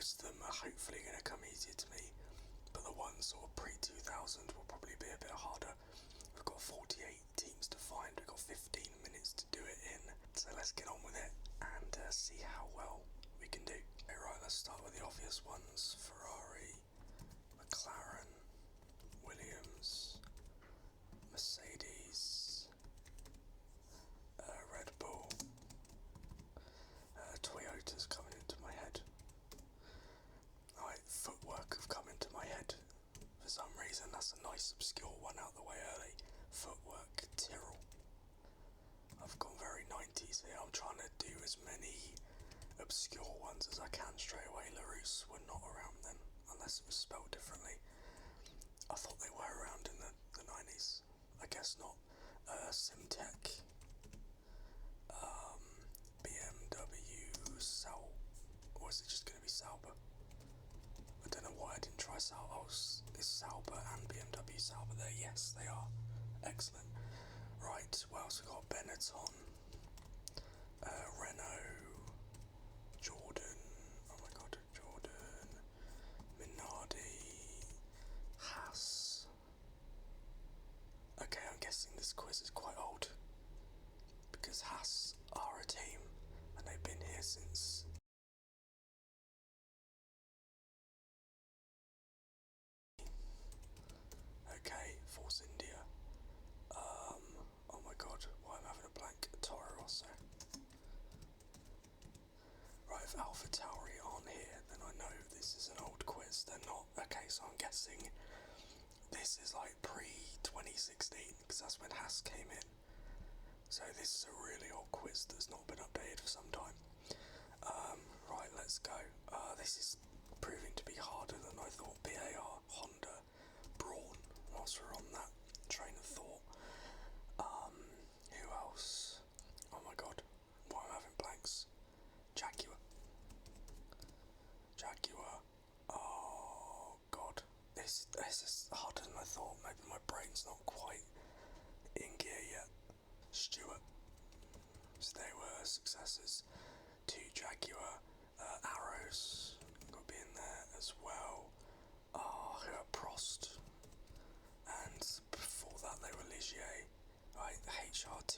most of them are hopefully going to come easier to me, but the ones sort of pre-2000 will probably be a bit harder. We've got 48 teams to find, we've got 15 minutes to do it in, so let's get on with it and see how well we can do. Okay, right, let's start with the obvious ones. Ferrari, McLaren, Williams, Mercedes, Red Bull, Toyota's coming into my head. Right, footwork have come into my head for some reason. That's a nice obscure one out the way early. Footwork, Tyrrell. I've gone very 90s here. I'm trying to do as many obscure ones as I can straight away. Larousse were not around then, unless it was spelled differently. I thought they were around in the 90s. I guess not. Simtech, BMW, Sal, or is it just going to be Sauber? I don't know why I didn't try Sauber. Oh, is Sauber and BMW Sauber there? Yes, they are. Excellent. Right, what else we got? Benetton, Renault, Jordan, oh my god, Jordan, Minardi, Haas. Okay, I'm guessing this quiz is quite old, because Haas are a team, and they've been here since... Okay, Force India. Oh my god, why am I having a blank? Toro Rosso. Right, if Alpha Tauri aren't here, then I know this is an old quiz. They're not. Okay, so I'm guessing this is like pre-2016, because that's when Haas came in. So this is a really old quiz that's not been updated for some time. Right, let's go. This is proving to be harder than I thought. BAR, Honda, Brawn, whilst we're on that train of thought. Who else? Oh my god, why am I having blanks? Jaguar. Oh god, this is harder than I thought. Maybe my brain's not quite in gear yet. Stewart. So they were successors to Jaguar. Arrows got to be in there as well. Who are Prost? And before that they were Ligier. Right, HRT.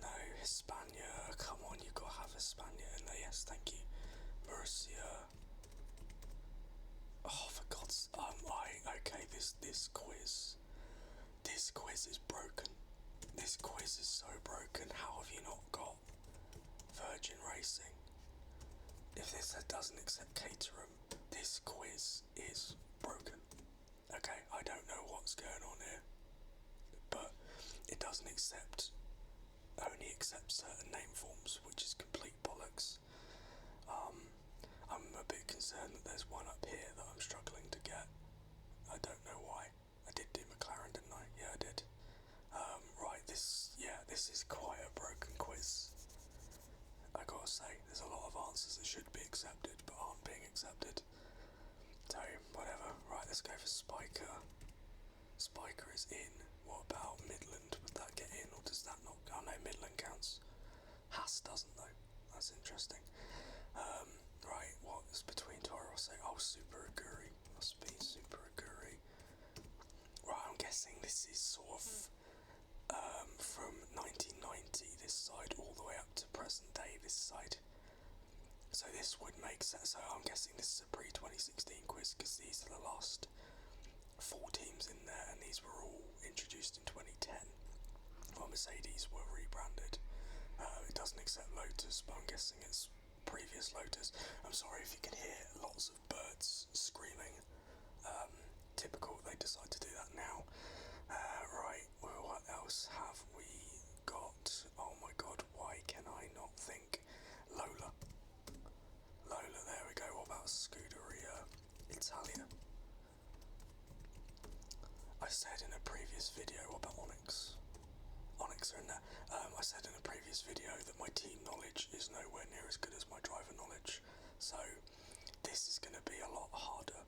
No, Hispania. Come on, you've got to have Hispania in there. Yes, thank you. Murcia. Oh, for God's... okay, this quiz. This quiz is broken. This quiz is so broken. How have you not got Virgin Racing? If this doesn't accept Caterham, this quiz is broken. Okay, I don't know what's going on here, but it doesn't only accept certain name forms, which is complete bollocks. I'm a bit concerned that there's one up here that I'm struggling to get. I don't know why. I did do McLaren, didn't I? Yeah, I did. Right, this is quite a broken quiz. I gotta say, there's a lot of answers that should be accepted but aren't being accepted. So, whatever. Right, let's go for Spiker. Spiker is in. What about Midland? Would that get in, or does that not? Oh no, Midland counts. Haas doesn't though. That's interesting. Right, what is between Toro Rosso? Oh, Super Aguri. Must be Super Aguri. Right, I'm guessing this is sort of from 1990, this side, all the way up to present day, this side. So this would make sense. So I'm guessing this is a pre-2016 quiz, because these are the last 4 teams in there, and these were all introduced in 2010. Well, Mercedes were rebranded. It doesn't accept Lotus, but I'm guessing it's previous Lotus. I'm sorry if you can hear lots of birds screaming. Typical, they decide to do that now. Right, well, what else have we got? Oh my god, why can I not think? Lola, there we go. What about Scuderia Italia? I said in a previous video, what about Onyx? Onyx are in there. I said in a previous video that my team knowledge is nowhere near as good as my driver knowledge, so this is going to be a lot harder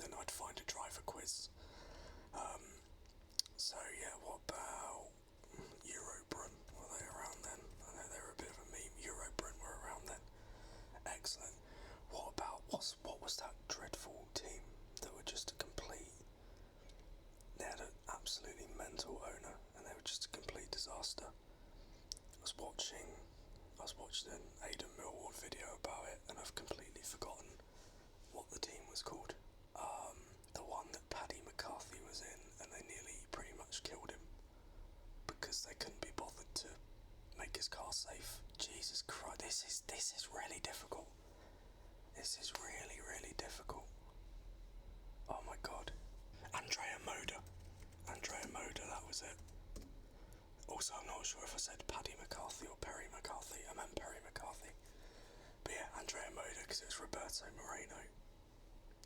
than I'd find a driver quiz. So yeah, what about Eurobrun? Were they around then? I know they were a bit of a meme. Eurobrun were around then. Excellent. What what was that dreadful team that were just a complete... They had an absolutely mental owner, and they were just a complete disaster. I was watching an Aidan Millward video about it, and I've completely forgotten what the team was called. The one that Paddy McCarthy was in, and they nearly pretty much killed him because they couldn't be bothered to make his car safe. Jesus Christ, this is really difficult. This is really, really difficult. Oh my god. Andrea Moda, that was it. Also, I'm not sure if I said Paddy McCarthy or Perry McCarthy. I meant Perry McCarthy. But yeah, Andrea Moda, because it was Roberto Moreno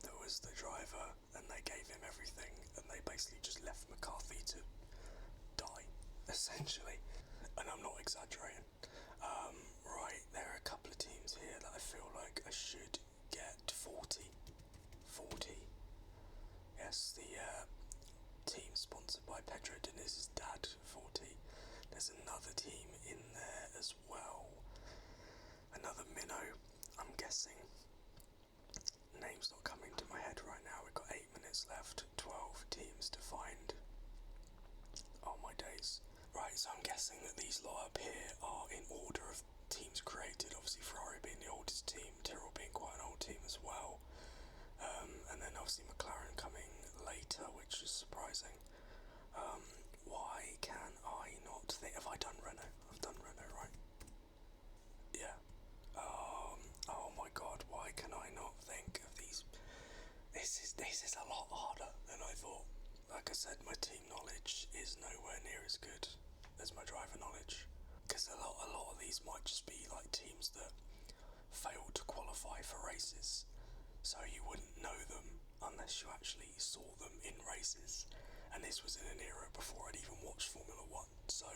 that was the driver, and they gave him everything, and they basically just left McCarthy to die, essentially. And I'm not exaggerating. Right, there are a couple of teams here that I feel like I should get 40. Yes, the team sponsored by Pedro Diniz's dad, 40. There's another team in there as well. Another minnow, I'm guessing. Name's not coming to my head right now. We've got 8 minutes left, 12 teams to find. Oh my days. Right, so I'm guessing that these lot up here are in order of teams created. Obviously Ferrari being the oldest team, Tyrrell being quite an old team as well. And then obviously McLaren coming later, which is surprising. Why can I not think... Have I done Renault? I've done Renault, right? Yeah. Oh my god, why can I not think of these? This is a lot harder than I thought. Like I said, my team knowledge is nowhere near as good as my driver knowledge. Because a lot of these might just be like teams that failed to qualify for races. So you wouldn't know them unless you actually saw them in races. And this was in an era before I'd even watched Formula 1. So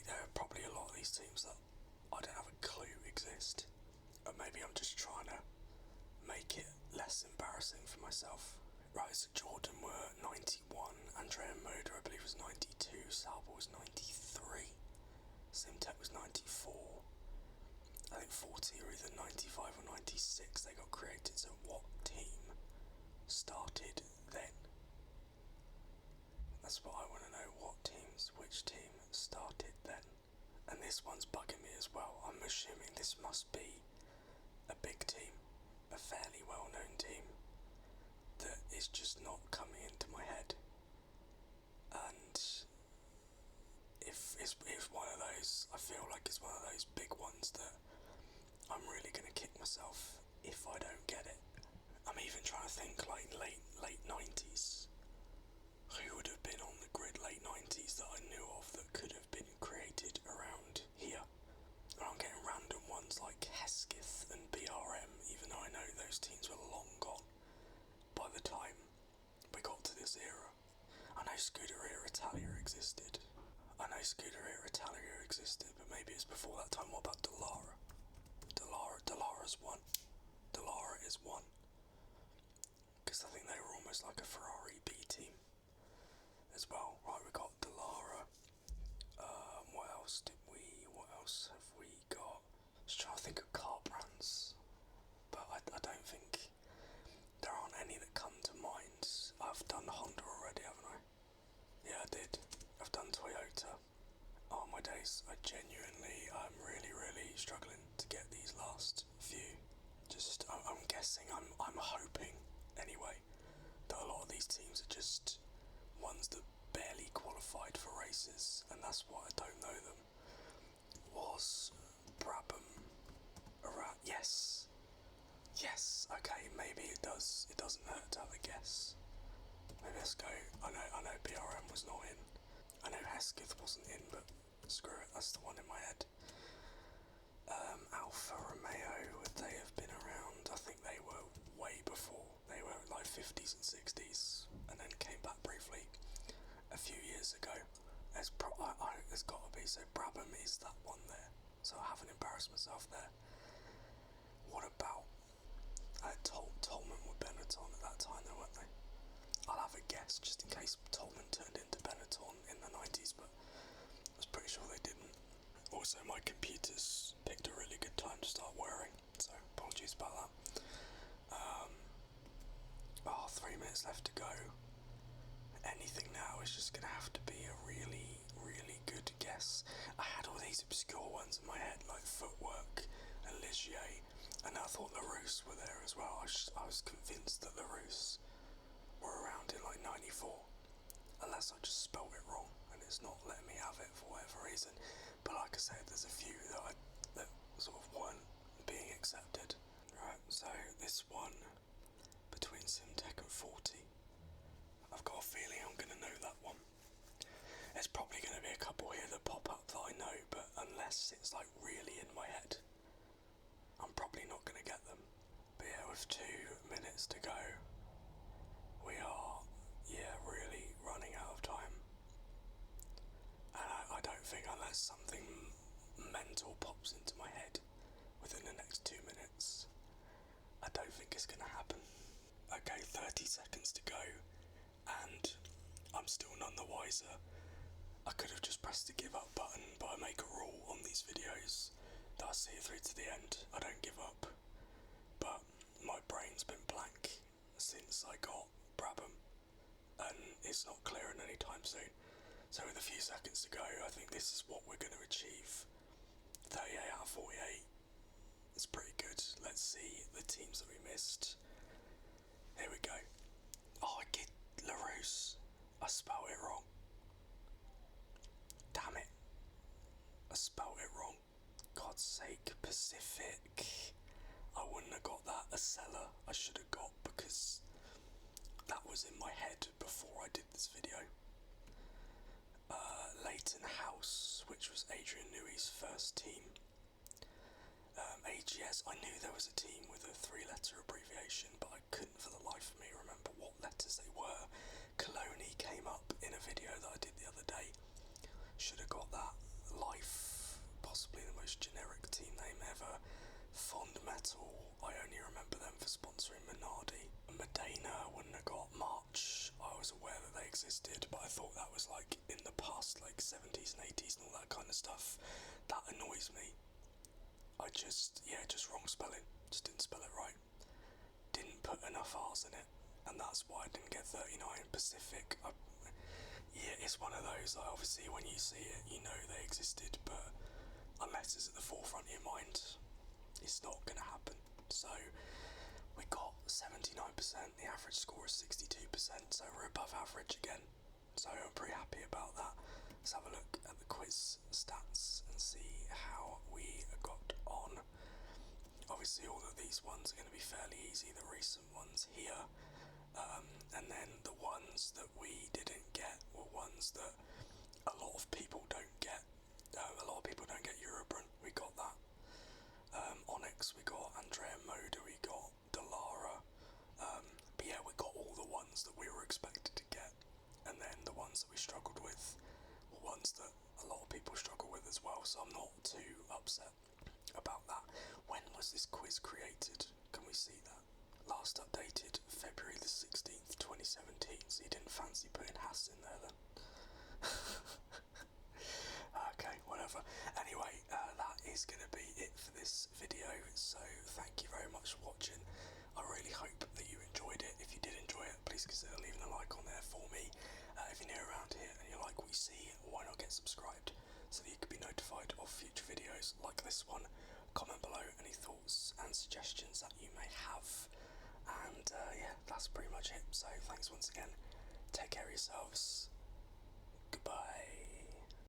there are probably a lot of these teams that I don't have a clue exist. Or maybe I'm just trying to make it less embarrassing for myself. Right, so Jordan were 91, Andrea Moda I believe was 92, Sauber was 93, Simtek was 94, I think 40 were either 95 or 96 they got created, so what team started then? That's what I want to know, which team started then? And this one's bugging me as well. I'm assuming this must be a big team, a fairly well-known team that is just not coming into my head. And if it's one of those, I feel like it's one of those big ones that I'm really going to kick myself if I don't get it. I'm even trying to think like late 90s. Who would have been on the grid late 90s that I knew of that could have been created around here? And I'm getting random ones like Hesketh and BRM, even though I know those teams were long gone by the time we got to this era. I know Scuderia Italia existed. but maybe it's before that time. What about Dallara? Dallara's one. Dallara is one. Because I think they were almost like a Ferrari B team as well. Right, we got Dallara. What else have we got? Just trying to think of car brands. But I don't think there aren't any that come to mind. I've done Honda already, haven't I? Yeah, I did. I've done Toyota. Oh my days, I'm really struggling to get these last few. I'm guessing, I'm hoping anyway, that a lot of these teams are just ones that barely qualified for races, and that's why I don't know them. Was Brabham around? Yes, okay, maybe it doesn't hurt to have a guess. Maybe let's go. I know BRM was not in. I know Hesketh wasn't in, but screw it, that's the one in my head. Alfa Romeo, would they have been around? I think they were way before. They were like 50s and 60s, and then came back briefly a few years ago. There's got to be, so Brabham is that one there, so I haven't embarrassed myself there. What about Tolman were Benetton at that time though, weren't they? I'll have a guess just in case Tolman turned into Benetton in the 90s, but I was pretty sure they didn't. Also, my computer's picked a really good time to start whirring, so apologies about that. minutes left to go. Anything now is just going to have to be a really, really good guess. I had all these obscure ones in my head, like Footwork and Ligier, and I thought LaRousse were there as well. I was convinced that LaRousse were around in like 94, unless I just spelled it wrong and it's not letting me have it for whatever reason. But like I said, there's a few that sort of weren't being accepted. Right, so this one, between Simtek and 40, I've got a feeling I'm going to know that one. There's probably going to be a couple here that pop up that I know, but unless it's like really in my head, I'm probably not going to get them. But yeah, with 2 minutes to go, we are, really running out of time. And I don't think, unless something mental pops into my head within the next 2 minutes, I don't think it's going to happen. Okay, 30 seconds to go, and I'm still none the wiser. I could have just pressed the give up button, but I make a rule on these videos that I see it through to the end. I don't give up. But my brain's been blank since I got Brabham, and it's not clearing anytime soon. So with a few seconds to go, I think this is what we're going to achieve. 38 out of 48. It's pretty good. Let's see the teams that we missed. Here we go. Oh, I get LaRousse. I spelled it wrong. Damn it. I spelled it wrong. God's sake, Pacific. I wouldn't have got that. Acela I should have got, because that was in my head before I did this video. Leighton House, which was Adrian Newey's first team. AGS, I knew there was a team with a 3-letter abbreviation, but I couldn't for the life of me remember what letters they were. Coloni came up in a video that I did the other day. Should have got that. Life, possibly the most generic team name ever. Fond Metal, I only remember them for sponsoring Minardi. Medina, wouldn't have got. March, I was aware that they existed, but I thought that was like in the past, like 70s and 80s and all that kind of stuff. That annoys me. Just wrong spelling. Just didn't spell it right. Didn't put enough R's in it, and that's why I didn't get 39. Pacific, it's one of those, like, obviously when you see it, you know they existed, but unless it's at the forefront of your mind, it's not going to happen. So we got 79%, the average score is 62%, so we're above average again. So I'm pretty happy about that. Let's have a look at the quiz stats and see how we got on. Obviously all of these ones are going to be fairly easy, the recent ones here. And then the ones that we didn't get were ones that a lot of people don't get. A lot of people don't get Eurobrun. We got that. Onyx, we got Andrea Moda, we got Delara. But yeah, we got all the ones that we were expected to get. And then the ones that we struggled with were ones that a lot of people struggle with as well. So I'm not too upset about that. When was this quiz created? Can we see that? Last updated February the 16th, 2017, so you didn't fancy putting Haas in there then? Okay, whatever. Anyway, that is going to be it for this video, so thank you very much for watching. I really hope that you enjoyed it. If you did enjoy it, please consider leaving a like on there for me. If you're new around here and you like what you see, why not get subscribed so that you can be notified of future videos like this one. Comment below any thoughts and suggestions that you may have. And that's pretty much it. So thanks once again. Take care of yourselves. Goodbye.